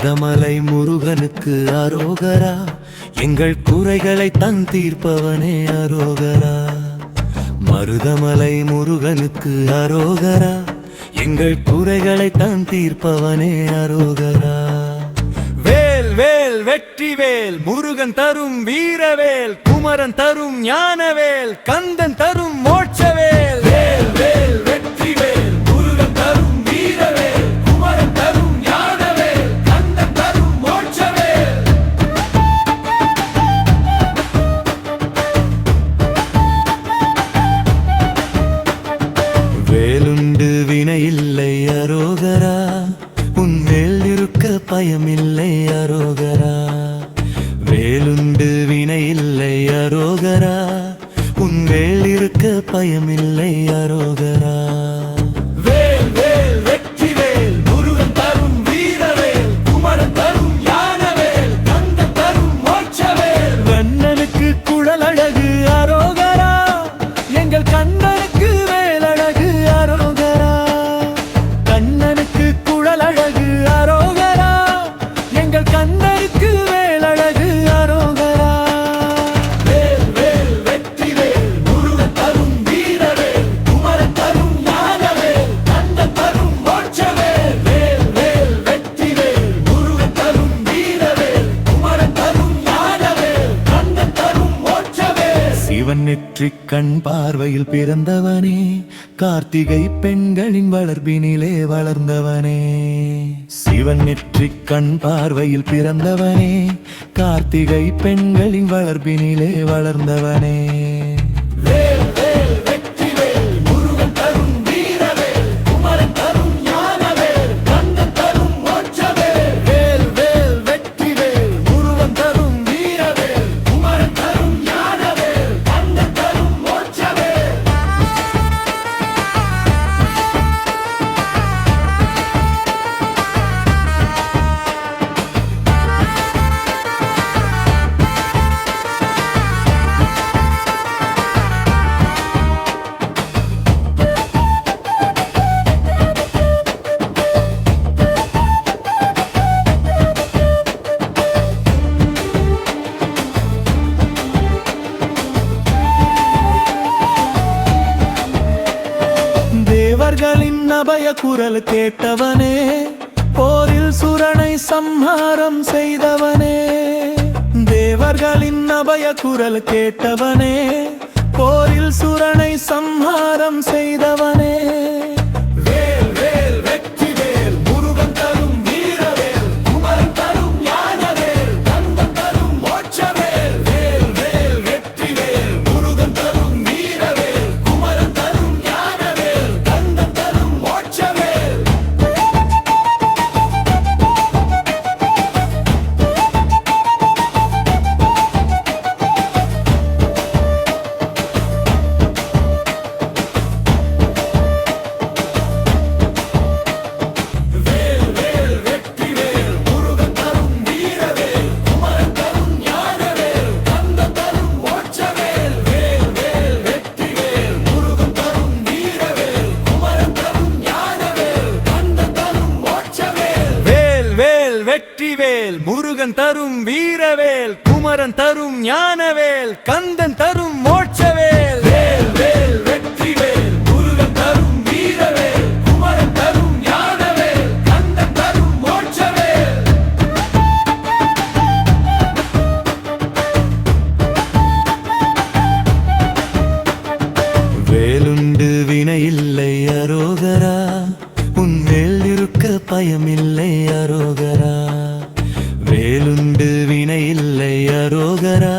மருதமலை முருகனுக்கு அரோகரா, எங்கள் குறைகளை தன் தீர்ப்பவனே அரோகரா. மருதமலை முருகனுக்கு அரோகரா, எங்கள் குறைகளை தன் தீர்ப்பவனே அரோகரா. வேல் வேல் வெற்றி வேல், முருகன் தரும் வீரவேல், குமரன் தரும் ஞானவேல், கந்தன் தரும் மோட்சவேல். வேல் வேல் வெற்றி வேல், முருகன் தரும் வீரவேல், குமரன் தரும் ஞானவேல், கந்தன் தரும் மோட்சவேல். வேலுண்டு வினையில்லை அரோகரா, உன் மேல் இருக்க பயமில்லை அரோகரா. வேலுண்டு வினையில்லை அரோகரா, உன் மேல் இருக்க பயமில்லை அரோகரா. வேல் வேல் வெற்றி வேல், முருகன் தரும் வீரவேல், குமரன் தரும் ஞானவேல், கந்தன் தரும் மோட்சவேல். கண்ணனுக்கு குழல் அழகு அரோகரா, எங்கள் கண்ணனுக்கு வேலழகு அரோகரா. கண்ணனுக்கு குழல் அழகு அரோகரா, எங்கள் கண்ணனுக்கு வேலழகு அரோகரா. வேல் வேல் வெற்றி வேல், முருகன் தரும் வீரவேல், குமரன் தரும் ஞானவேல், கந்தன் தரும் மோட்சவேல். வேல் வேல் வெற்றி வேல், முருகன் தரும் வீரவேல், குமரன் தரும் ஞானவேல், கந்தன் தரும் மோட்சவேல். சிவன் நெற்றிக் கண் பார்வையில் பிறந்தவனே, கார்த்திகை பெண்களின் வளர்பினிலே வளர்ந்தவனே. சிவன் நெற்றிக் கண் பார்வையில் பிறந்தவனே, கார்த்திகை பெண்களின் வளர்பினிலே வளர்ந்தவனே. வேல் வேல் வெற்றி வேல், முருகன் தரும் வீரவேல், குமரன் தரும் ஞானவேல், கந்தன் தரும் மோட்சவேல். வேல் வேல் வெற்றி வேல், முருகன் தரும் வீரவேல், குமரன் தரும் ஞானவேல், கந்தன் தரும் மோட்சவேல். தேவர்களின் அபய குரல் கேட்டவனே, போரில் சுரனை சம்ஹாரம் செய்தவனே. தேவர்களின் அபய குரல் கேட்டவனே, போரில் சுரனை சம்ஹாரம் செய்தவனே. வேல் வேல் வெற்றி வேல், முருகன் தரும் வீரவேல், குமரன் தரும் ஞானவேல், கந்தன் தரும் மோட்சவேல். வேல் வேல் வெற்றி வேல், முருகன் தரும் வீரவேல், குமரன் தரும் ஞானவேல், கந்தன் தரும் மோட்சவேல். வேல் வேல் வெற்றி வேல், முருகன் தரும் வீரவேல், குமரன் தரும் ஞானவேல், கந்தன் தரும் மோட்சவேல். வேல் வேல் வெற்றி வேல், முருகன் தரும் வீரவேல், குமரன் தரும் ஞானவேல், கந்தன் தரும் மோட்சவேல். வேல் வேல் வெற்றி வேல், முருகன் தரும் வீரவேல், குமரன் தரும் ஞானவேல், கந்தன் தரும் மோட்சவேல். வேல் வேல் வெற்றி வேல், முருகன் தரும் வீரவேல், குமரன் தரும் ஞானவேல், கந்தன் தரும் மோட்சவேல். வேலுண்டு வினையில்லை அரோகரா, உன் மேல் இருக்க பயமில்லை அரோகரா. வேலுண்டு வினையில்லை அரோகரா,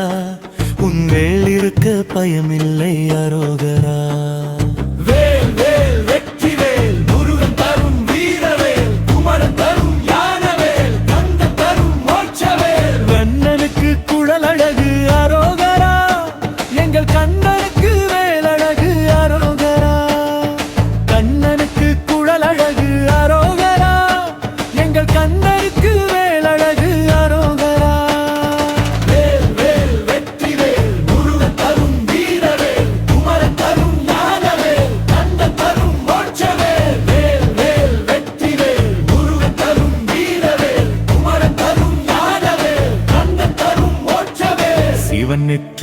உன் மேல் இருக்க பயமில்லை அரோகரா. வேல் வேல் வெற்றி வேல், முருகன் தரும் வீரவேல், குமரன் தரும் ஞானவேல், கந்தன் தரும் மோட்சவேல். கண்ணனுக்கு குழல் அழகு அரோகரா, எங்கள் கண்ணனுக்கு வேலழகு அரோகரா. கண்ணனுக்கு குழல் அழகு அரோகரா, எங்கள் கண்ணனுக்கு வேலழகு அரோகரா. வேல் வேல் வெற்றி வேல், முருகன் தரும் வீரவேல், குமரன் தரும் ஞானவேல்,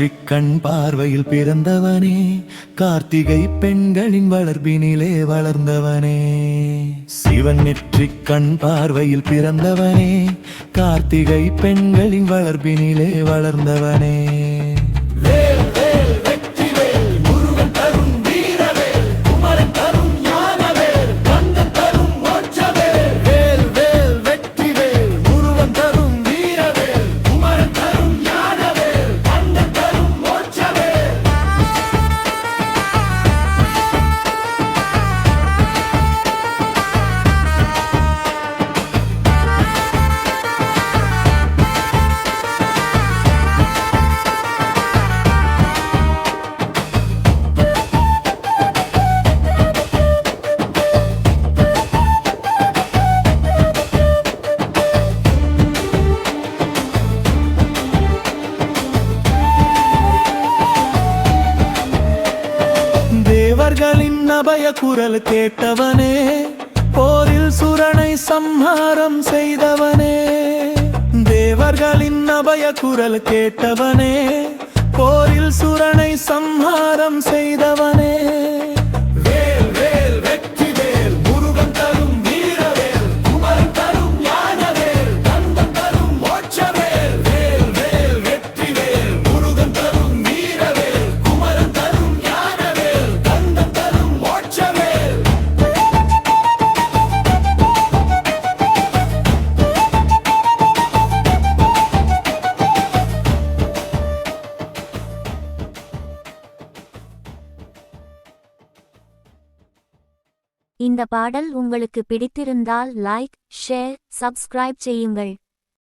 நெற்றிக் கண் பார்வையில் பிறந்தவனே, கார்த்திகை பெண்களின் வளர்ப்பினிலே வளர்ந்தவனே. சிவன் நெற்றிக் கண் பார்வையில் பிறந்தவனே, கார்த்திகை பெண்களின் வளர்ப்பினிலே வளர்ந்தவனே. வேல் வேல் வெற்றிவேல் முருகன் தரும் வீரவேல் குமரன் தரும் ஞானவேல் கந்தன் தரும் மோட்சவேல். வேல் வேல் வெற்றிவேல் முருகன் தரும் வீரவேல் குமரன் தரும் ஞானவேல் கந்தன் தரும் மோட்சவேல். தேவர்களின் அபய குரல் கேட்டவனே, போரில் சுரனை சம்ஹாரம் செய்தவனே. தேவர்களின் அபய குரல் கேட்டவனே, போரில் சுரனை சம்ஹாரம் செய்தவனே. வேல் வேல் வெற்றிவேல் முருகன் தரும் வீரவேல் குமரன் தரும் ஞானவேல் கந்தன் தரும் மோட்சவேல். வேல் வேல் வெற்றிவேல் முருகன் தரும் வீரவேல் குமரன் தரும் ஞானவேல் கந்தன் தரும் மோட்சவேல். இந்த பாடல் உங்களுக்கு பிடித்திருந்தால் லைக், ஷேர், சப்ஸ்கிரைப் செய்யுங்கள்.